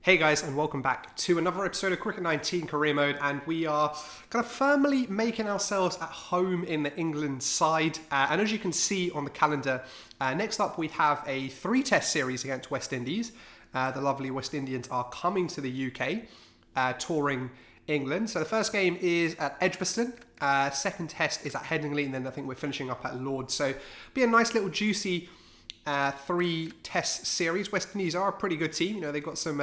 Hey guys, and welcome back to another episode of Cricket 19 Career Mode, and we are kind of firmly making ourselves at home in the England side. And as you can see on the calendar, next up we have a 3-test series against West Indies. The lovely West Indians are coming to the UK, touring England. So the first game is at Edgbaston, second test is at Headingley, and then I think we're finishing up at Lords. So be a nice little juicy 3-test series. West Indies are a pretty good team. You know, they've got some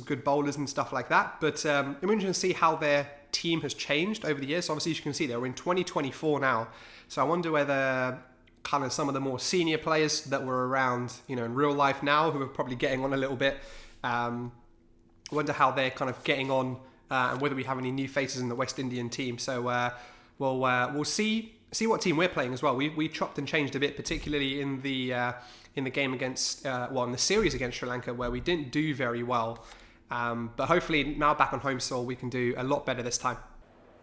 good bowlers and stuff like that. But I'm interested to see how their team has changed over the years. So obviously, as you can see, they're in 2024 now. So I wonder whether kind of some of the more senior players that were around, you know, in real life now, who are probably getting on a little bit, wonder how they're kind of getting on, and whether we have any new faces in the West Indian team. So we'll see what team we're playing as well. We chopped and changed a bit, particularly in the game against, in the series against Sri Lanka, where we didn't do very well. But hopefully now back on home soil, we can do a lot better this time.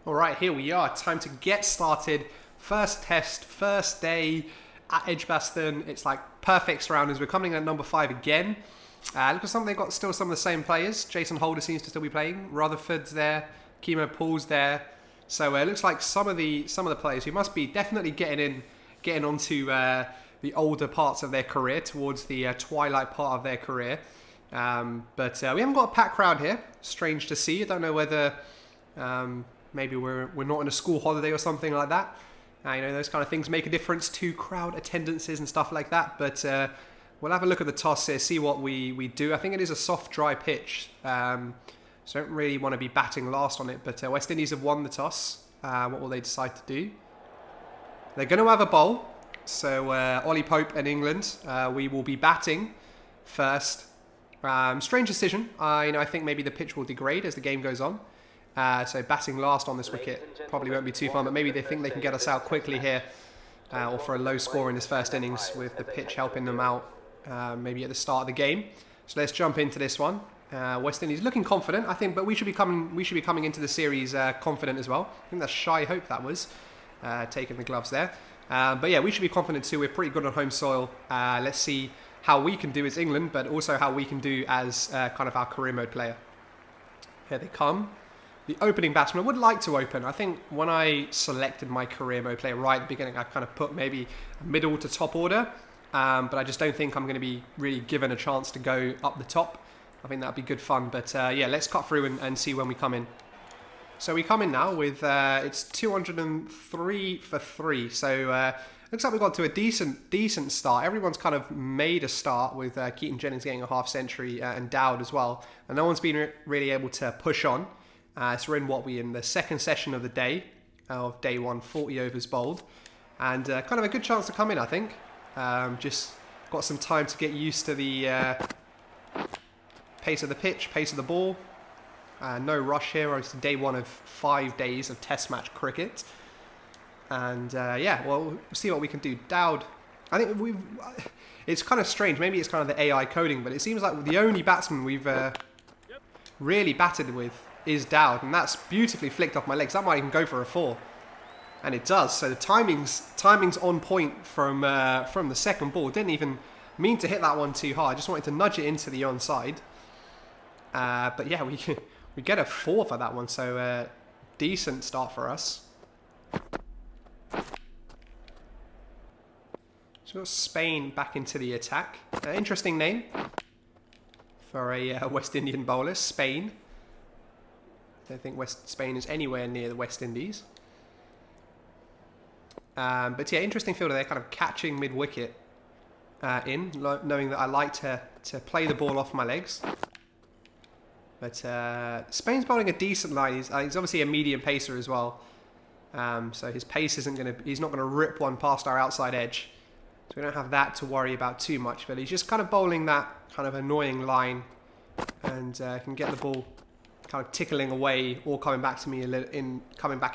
All right, here we are. Time to get started. First test, first day at Edgbaston. It's like perfect surroundings. We're coming in at number 5 again. Look at something, they've got still some of the same players. Jason Holder seems to still be playing. Rutherford's there. Kemo Paul's there. So it looks like some of the players who must be definitely getting onto the older parts of their career, towards the twilight part of their career. But we haven't got a packed crowd here. Strange to see. I don't know whether maybe we're not in a school holiday or something like that. You know, those kind of things make a difference to crowd attendances and stuff like that. But we'll have a look at the toss here, see what we do. I think it is a soft, dry pitch. So I don't really want to be batting last on it. But West Indies have won the toss. What will they decide to do? They're going to have a bowl. So Ollie Pope and England, we will be batting first. Strange decision. I think maybe the pitch will degrade as the game goes on. So batting last on this wicket probably won't be too fun. But maybe they think they can get us out quickly here, or for a low score in this first innings, with the pitch helping them out. Maybe at the start of the game. So let's jump into this one. West Indies looking confident, I think, but we should be coming into the series confident as well. I think that's Shy Hope that was taking the gloves there. But yeah, we should be confident too. We're pretty good on home soil. Let's see how we can do as England, but also how we can do as kind of our career mode player. Here they come. The opening batsman would like to open. I think when I selected my career mode player right at the beginning, I kind of put maybe middle to top order, but I just don't think I'm going to be really given a chance to go up the top. I think that'd be good fun. But yeah, let's cut through and see when we come in. So we come in now with, it's 203 for 3. So looks like we got to a decent start. Everyone's kind of made a start, with Keaton Jennings getting a half century, and Dowd as well. And no one's been really able to push on. So we're in the second session of the day, of day 1, 40 overs bowled. And kind of a good chance to come in, I think. Just got some time to get used to the pace of the pitch, pace of the ball. No rush here. It's day 1 of 5 days of test match cricket. And yeah, well, we'll see what we can do. Dowd, I think it's kind of strange. Maybe it's kind of the AI coding, but it seems like the only batsman we've really batted with is Dowd. And that's beautifully flicked off my legs. That might even go for a 4. And it does. So the timing's on point from the second ball. Didn't even mean to hit that one too hard. I just wanted to nudge it into the onside. But yeah, we get a 4 for that one, so decent start for us. So we've got Spain back into the attack. Interesting name for a West Indian bowler, Spain. I don't think Spain is anywhere near the West Indies. But yeah, interesting fielder. They're kind of catching mid-wicket knowing that I like to play the ball off my legs. But Spain's bowling a decent line. He's obviously a medium pacer as well. So his pace he's not gonna rip one past our outside edge. So we don't have that to worry about too much. But he's just kind of bowling that kind of annoying line, and can get the ball kind of tickling away or coming back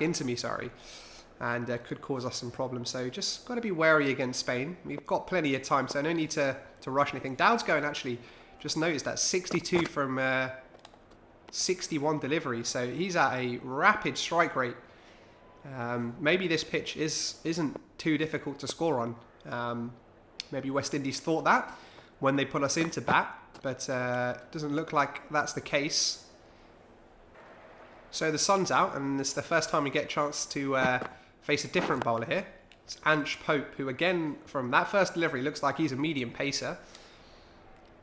into me. Sorry, and could cause us some problems. So just got to be wary against Spain. We've got plenty of time, so no need to rush anything. Dowd's going, actually, just noticed that 62 from 61 delivery, so he's at a rapid strike rate. Maybe this pitch isn't too difficult to score on. Maybe West Indies thought that when they put us into bat, but doesn't look like that's the case. So the sun's out, and it's the first time we get a chance to face a different bowler here. It's Ange Pope, who again, from that first delivery, looks like he's a medium pacer.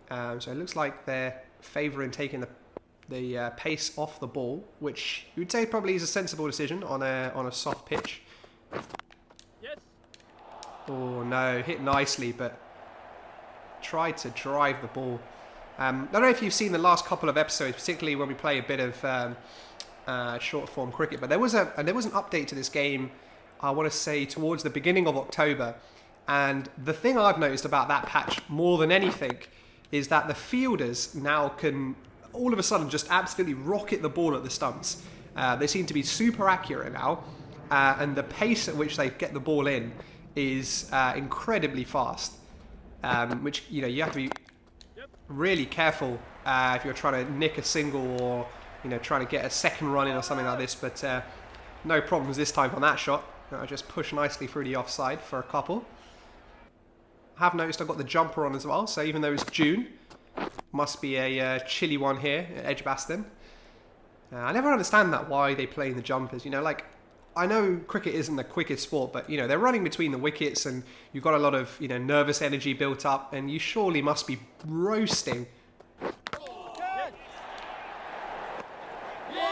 So it looks like they're favouring taking the pace off the ball, which you would say probably is a sensible decision on a soft pitch. Yes. Oh no, hit nicely, but tried to drive the ball. I don't know if you've seen the last couple of episodes, particularly when we play a bit of short form cricket, but there was an update to this game, I want to say towards the beginning of October, and the thing I've noticed about that patch more than anything is that the fielders now can all of a sudden just absolutely rocket the ball at the stumps. They seem to be super accurate now, and the pace at which they get the ball in is incredibly fast, which you have to be really careful if you're trying to nick a single or trying to get a second run in or something like this, but no problems this time on that shot. I just push nicely through the offside for a couple. I have noticed I've got the jumper on as well, so even though it's June, must be a chilly one here at Edgbaston. I never understand that, why they play in the jumpers. I know cricket isn't the quickest sport, but they're running between the wickets and you've got a lot of nervous energy built up, and you surely must be roasting.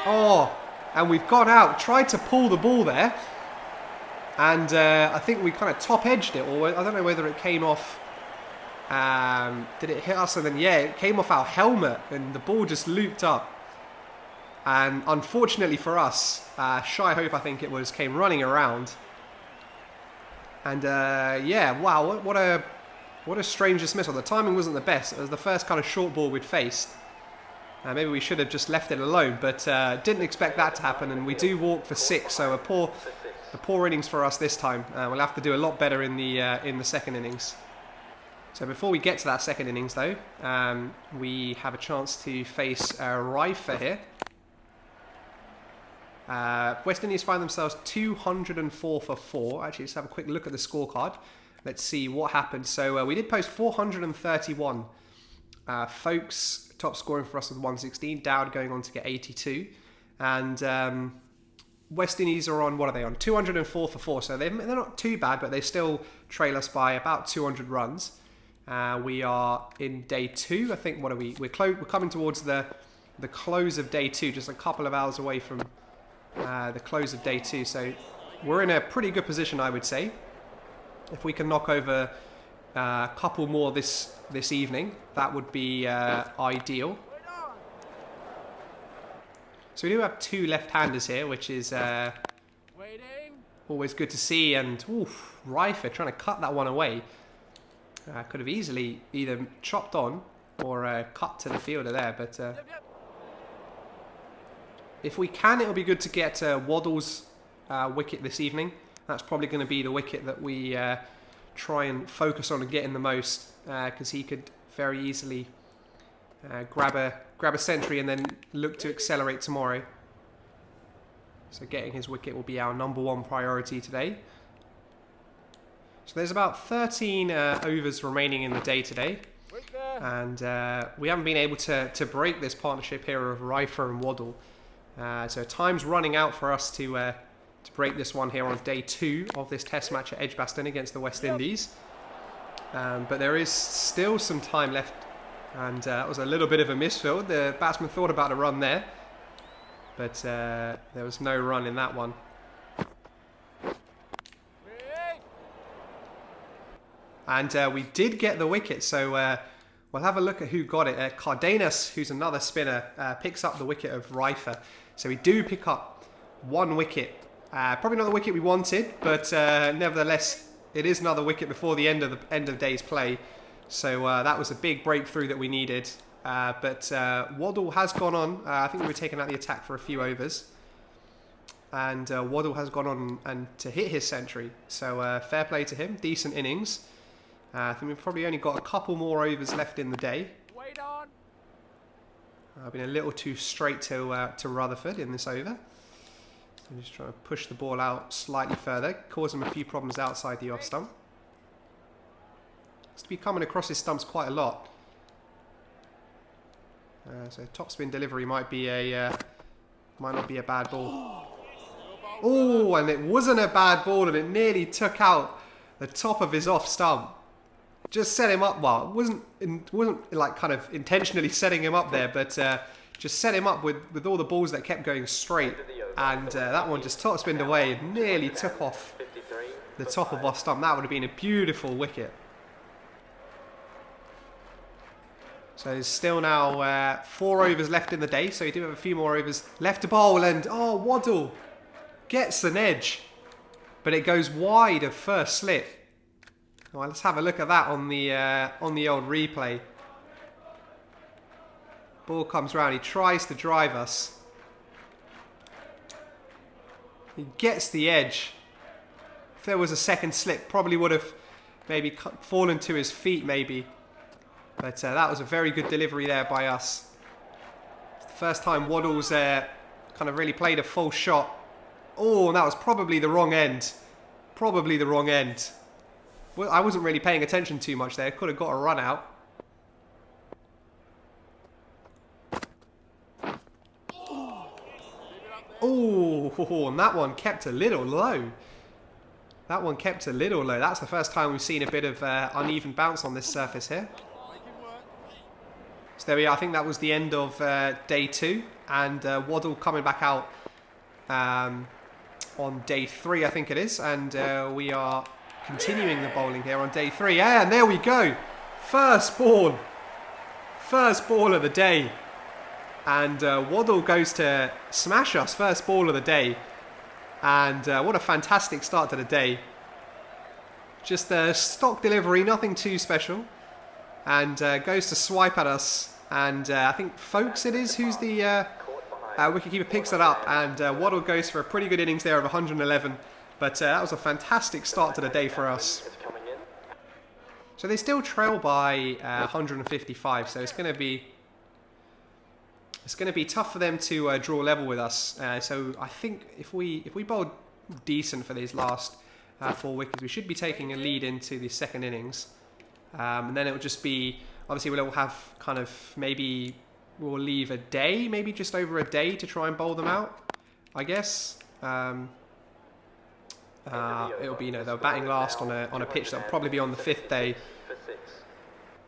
Oh, and we've gone out, tried to pull the ball there, and I think we kind of top edged it, or I don't know whether it came off. Did it hit us? And then it came off our helmet, and the ball just looped up. And unfortunately for us, Shy Hope, I think it was, came running around. And wow, what a strange dismissal. The timing wasn't the best. It was the first kind of short ball we'd faced. Maybe we should have just left it alone, but didn't expect that to happen, and we do walk for 6, so a poor innings for us this time. We'll have to do a lot better in the second innings. So before we get to that second innings, though, we have a chance to face Rifer here. West Indies find themselves 204 for 4. Actually, let's have a quick look at the scorecard. Let's see what happened. So we did post 431. Folks top scoring for us with 116. Dowd going on to get 82. And West Indies are on, what are they on? 204 for 4. So they're not too bad, but they still trail us by about 200 runs. We are in day 2. I think, what are we? We're coming towards the close of day 2, just a couple of hours away from the close of day 2. So we're in a pretty good position, I would say. If we can knock over a couple more this evening, that would be ideal. So we do have 2 left-handers here, which is always good to see. And Rifer trying to cut that one away. Could have easily either chopped on or cut to the fielder there, but if we can, it'll be good to get Waddle's wicket this evening. That's probably going to be the wicket that we try and focus on and getting the most, because he could very easily grab a century and then look to accelerate tomorrow. So getting his wicket will be our #1 priority today. So there's about 13 overs remaining in the day today, and we haven't been able to break this partnership here of Rifer and Waddle. So time's running out for us to break this one here on day 2 of this test match at Edgbaston against the West Indies. But there is still some time left, and that was a little bit of a misfield. The batsman thought about a run there, but there was no run in that one. And we did get the wicket, so we'll have a look at who got it. Cardenas, who's another spinner, picks up the wicket of Rifer. So we do pick up 1 wicket. Probably not the wicket we wanted, but nevertheless, it is another wicket before the end of day's play. So that was a big breakthrough that we needed. But Waddle has gone on. I think we were taking out the attack for a few overs. And Waddle has gone on and to hit his century. So fair play to him. Decent innings. I think we've probably only got a couple more overs left in the day. Wait on. I've been a little too straight to Rutherford in this over. So I'm just trying to push the ball out slightly further, cause him a few problems outside the off stump. Seems to be coming across his stumps quite a lot. So topspin delivery might not be a bad ball. Oh, and it wasn't a bad ball, and it nearly took out the top of his off stump. Just set him up. Well, it wasn't like kind of intentionally setting him up there, but just set him up with all the balls that kept going straight, and that one just topspinned away and nearly took off the top of off stump. That would have been a beautiful wicket. So there's still now 4 overs left in the day, so you do have a few more overs left to bowl, and oh, Waddle gets an edge, but it goes wide of first slip. Well, let's have a look at that on the old replay. Ball comes round, he tries to drive us. He gets the edge. If there was a second slip, probably would have maybe fallen to his feet maybe. But that was a very good delivery there by us. It's the first time Waddle's kind of really played a full shot. Oh, and that was probably the wrong end. Probably the wrong end. Well, I wasn't really paying attention too much there. Could have got a run out. Oh, and that one kept a little low. That one kept a little low. That's the first time we've seen a bit of uneven bounce on this surface here. So there we are. I think that was the end of day 2. And Waddle coming back out on day 3, I think it is. And we are continuing the bowling here on day 3. Yeah, and there we go. First ball. First ball of the day. And Waddle goes to smash us. First ball of the day. And what a fantastic start to the day. Just a stock delivery, nothing too special. And goes to swipe at us. And I think Folks it is who's the wicketkeeper, picks it up. And Waddle goes for a pretty good innings there of 111. But that was a fantastic start to the day for us. So they still trail by 155. So it's going to be tough for them to draw level with us. So I think if we bowl decent for these last 4 wickets, we should be taking a lead into the second innings. And then it will just be, obviously we'll have kind of, maybe we'll leave a day, maybe just over a day to try and bowl them out, I guess. It'll be, they're batting last on a pitch that'll probably be on the 5th day.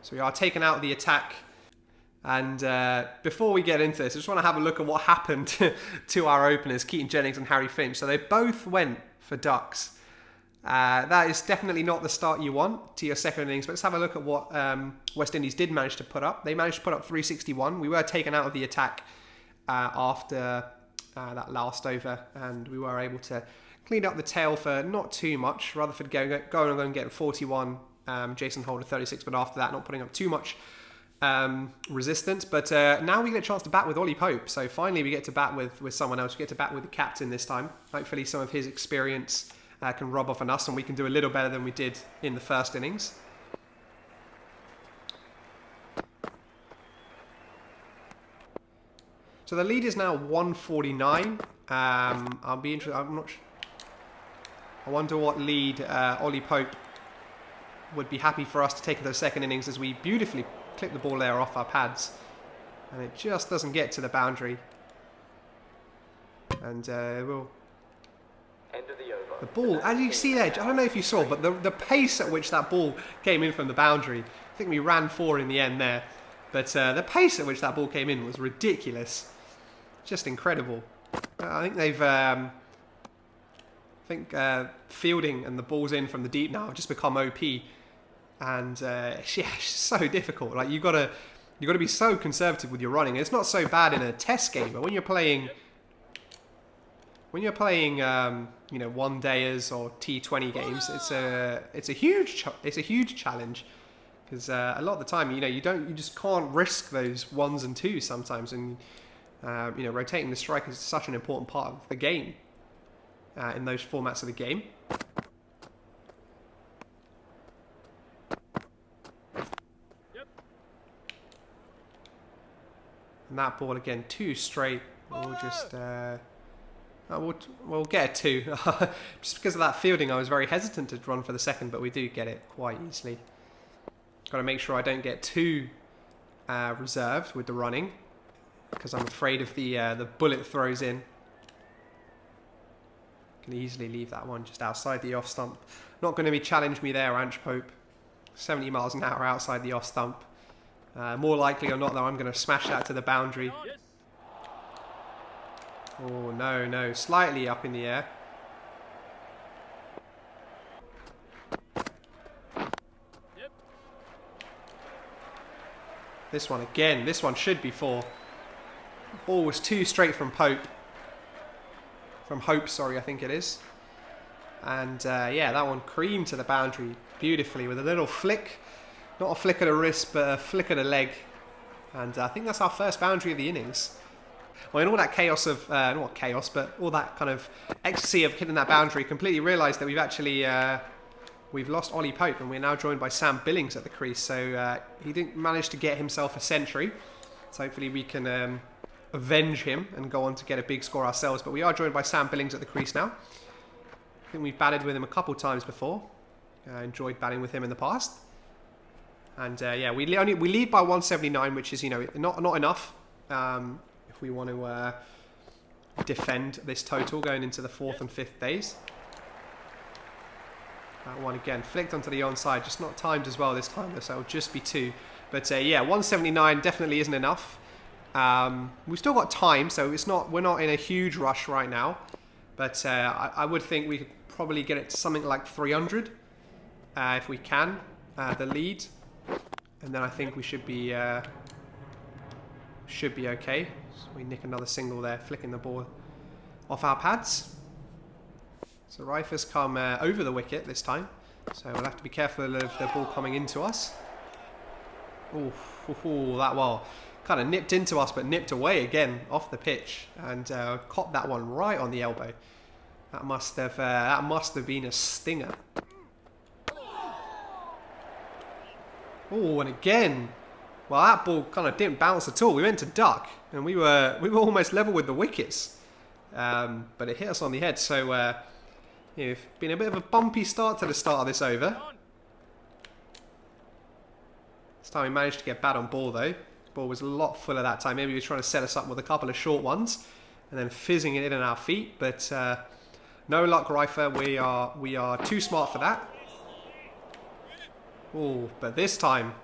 So we are taking out the attack. And before we get into this, I just want to have a look at what happened to our openers, Keaton Jennings and Harry Finch. So they both went for ducks. That is definitely not the start you want to your second innings. But let's have a look at what West Indies did manage to put up. They managed to put up 361. We were taken out of the attack after that last over. And we were able to clean up the tail for not too much. Rutherford going on and getting 41. Jason Holder 36. But after that, not putting up too much resistance. But now we get a chance to bat with Ollie Pope. So finally we get to bat with someone else. We get to bat with the captain this time. Hopefully some of his experience can rub off on us and we can do a little better than we did in the first innings. So the lead is now 149. I'll be interested. I'm not sure. I wonder what lead Ollie Pope would be happy for us to take in the second innings, as we beautifully clip the ball there off our pads and it just doesn't get to the boundary. And we'll the ball, as you see there, I don't know if you saw, but the pace at which that ball came in from the boundary, I think we ran 4 in the end there, but the pace at which that ball came in was ridiculous, just incredible. I think they've fielding and the balls in from the deep now have just become OP. And yeah, it's so difficult. Like you gotta be so conservative with your running. It's not so bad in a test game, but when you're playing, one dayers or T20 games, it's a huge challenge, because a lot of the time, you just can't risk those 1s and 2s sometimes, and rotating the strike is such an important part of the game in those formats of the game. And that ball again, 2 straight. We'll just we'll get a 2. Just because of that fielding, I was very hesitant to run for the second, but we do get it quite easily. Got to make sure I don't get too reserved with the running. because I'm afraid of the bullet throws in. Can easily leave that one just outside the off stump. Not going to be challenge me there, Ange Pope. 70 miles an hour outside the off stump. More likely or not, though, I'm going to smash that to the boundary. Yes. Oh, no. Slightly up in the air. Yep. This one again. This one should be 4. Ball was too straight from Pope. From Hope, sorry, I think it is. And yeah, that one creamed to the boundary beautifully with a little flick. Not a flick of the wrist, but a flick of the leg. And I think that's our first boundary of the innings. Well, in all that chaos of, not chaos, but all that kind of ecstasy of hitting that boundary, completely realised that we've actually, we've lost Ollie Pope and we're now joined by Sam Billings at the crease. So he didn't manage to get himself a century. So hopefully we can avenge him and go on to get a big score ourselves. But we are joined by Sam Billings at the crease now. I think we've batted with him a couple times before. Enjoyed batting with him in the past. And yeah, we lead by 179, which is, you know, not enough if we want to defend this total going into the 4th and 5th days. That one again flicked onto the onside, just not timed as well this time, so it'll just be 2. But yeah, 179 definitely isn't enough. We've still got time, so we're not in a huge rush right now. But I would think we could probably get it to something like 300 if we can, the lead. And then I think we should be okay. So we nick another single there, flicking the ball off our pads. So Rifer's come over the wicket this time. So we'll have to be careful of the ball coming into us. Ooh, that ball kind of nipped into us, but nipped away again off the pitch. And copped that one right on the elbow. That must have been a stinger. Oh, and again, well, that ball kind of didn't bounce at all. We went to duck, and we were almost level with the wickets, but it hit us on the head. So, you know, it's been a bit of a bumpy start to the start of this over. This time we managed to get bat on ball though. Ball was a lot fuller that time. Maybe he was trying to set us up with a couple of short ones, and then fizzing it in our feet. But no luck, Rifer. We are too smart for that. Oh, but this time,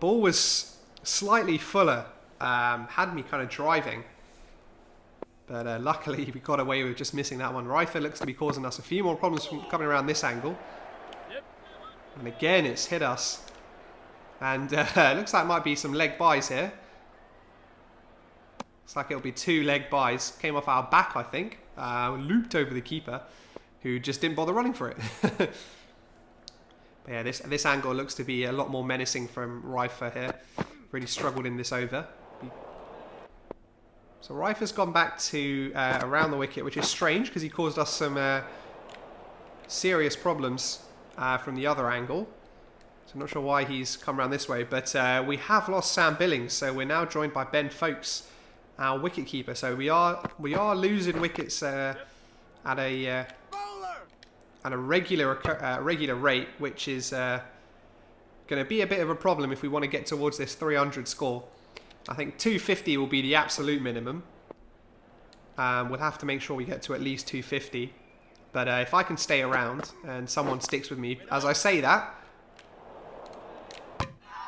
ball was slightly fuller, had me kind of driving. But luckily, we got away with just missing that one. Rifer looks to be causing us a few more problems from coming around this angle. Yep. And again, it's hit us. And looks like might be some leg buys here. Looks like it'll be 2 leg buys. Came off our back, I think. Looped over the keeper, who just didn't bother running for it. But yeah, this angle looks to be a lot more menacing from Rifer here. Really struggled in this over. So Rifer's gone back to around the wicket, which is strange because he caused us some serious problems from the other angle. So I'm not sure why he's come around this way. But we have lost Sam Billings, so we're now joined by Ben Folkes, our wicket keeper. So we are losing wickets at a regular rate, which is going to be a bit of a problem if we want to get towards this 300 score. I think 250 will be the absolute minimum. We'll have to make sure we get to at least 250. But if I can stay around and someone sticks with me, as I say that,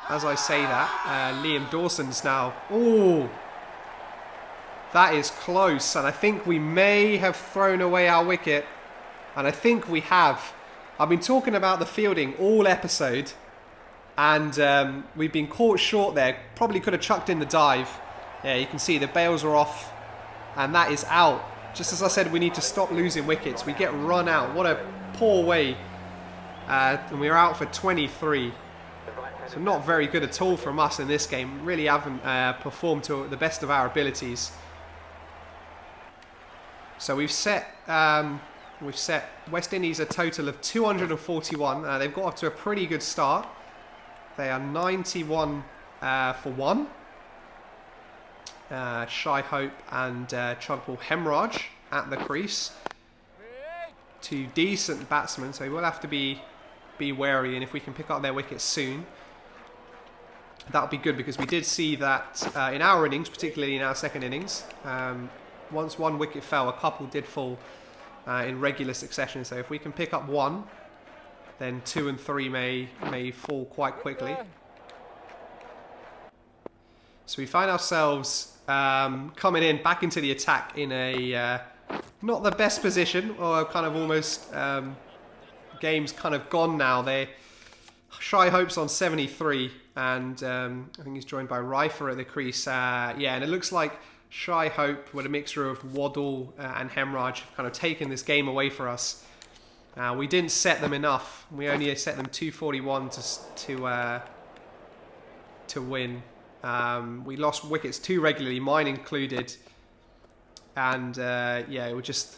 Liam Dawson's now. Oh, that is close, and I think we may have thrown away our wicket. And I think we have. I've been talking about the fielding all episode. And we've been caught short there. Probably could have chucked in the dive. Yeah, you can see the bails are off. And that is out. Just as I said, we need to stop losing wickets. We get run out. What a poor way. And we're out for 23. So not very good at all from us in this game. Really haven't performed to the best of our abilities. So we've set West Indies a total of 241. They've got off to a pretty good start. They are 91 for 1. Shai Hope and Chugpal Hemraj at the crease. 2 decent batsmen, so we'll have to be wary, and if we can pick up their wickets soon. that would be good, because we did see that in our innings, particularly in our second innings, once one wicket fell, a couple did fall in regular succession. So if we can pick up one, then 2 and 3 may fall quite quickly. So we find ourselves coming in back into the attack in a not the best position, or kind of almost game's kind of gone now. Shy Hope's on 73, and I think he's joined by Rifer at the crease. Yeah, and it looks like Shy Hope, with a mixture of Waddle and Hemraj, have kind of taken this game away for us. We didn't set them enough. We only set them 241 to win. We lost wickets too regularly, mine included. And yeah, it looks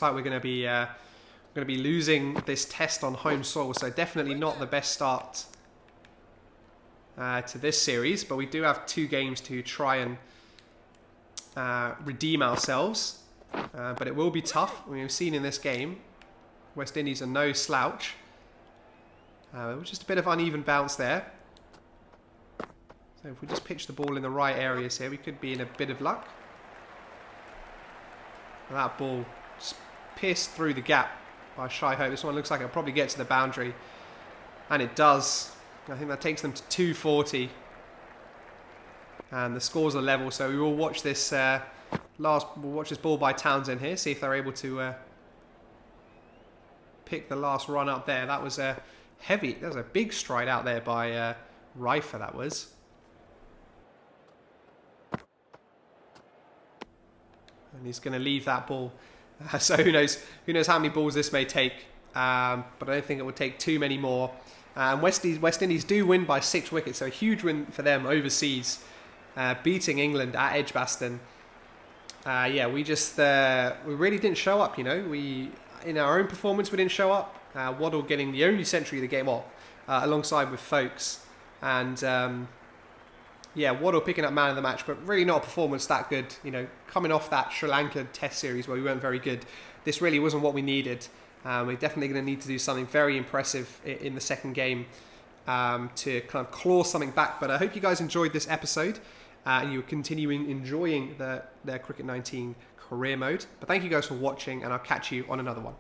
like we're going to be losing this test on home soil. So definitely not the best start to this series. But we do have 2 games to try and redeem ourselves. But it will be tough. We've seen in this game, West Indies are no slouch. Just a bit of uneven bounce there. So if we just pitch the ball in the right areas here, we could be in a bit of luck. And that ball just pierced through the gap by Shy Hope. This one looks like it'll probably get to the boundary. And it does. I think that takes them to 240. And the scores are level, so we will watch this we'll watch this ball by Townsend here, see if they're able to pick the last run up there. That was a big stride out there by Rifer, that was. And he's going to leave that ball. So who knows how many balls this may take. But I don't think it would take too many more. And West Indies do win by 6 wickets, so a huge win for them overseas, beating England at Edgbaston. Yeah, we really didn't show up. In our own performance, we didn't show up. Waddle getting the only century of the game, alongside with Folkes, and yeah, Waddle picking up man of the match, but really not a performance that good. Coming off that Sri Lanka Test series where we weren't very good, this really wasn't what we needed. We're definitely going to need to do something very impressive in the second game to kind of claw something back. But I hope you guys enjoyed this episode and you're continuing enjoying their Cricket 19 career mode. But thank you guys for watching, and I'll catch you on another one.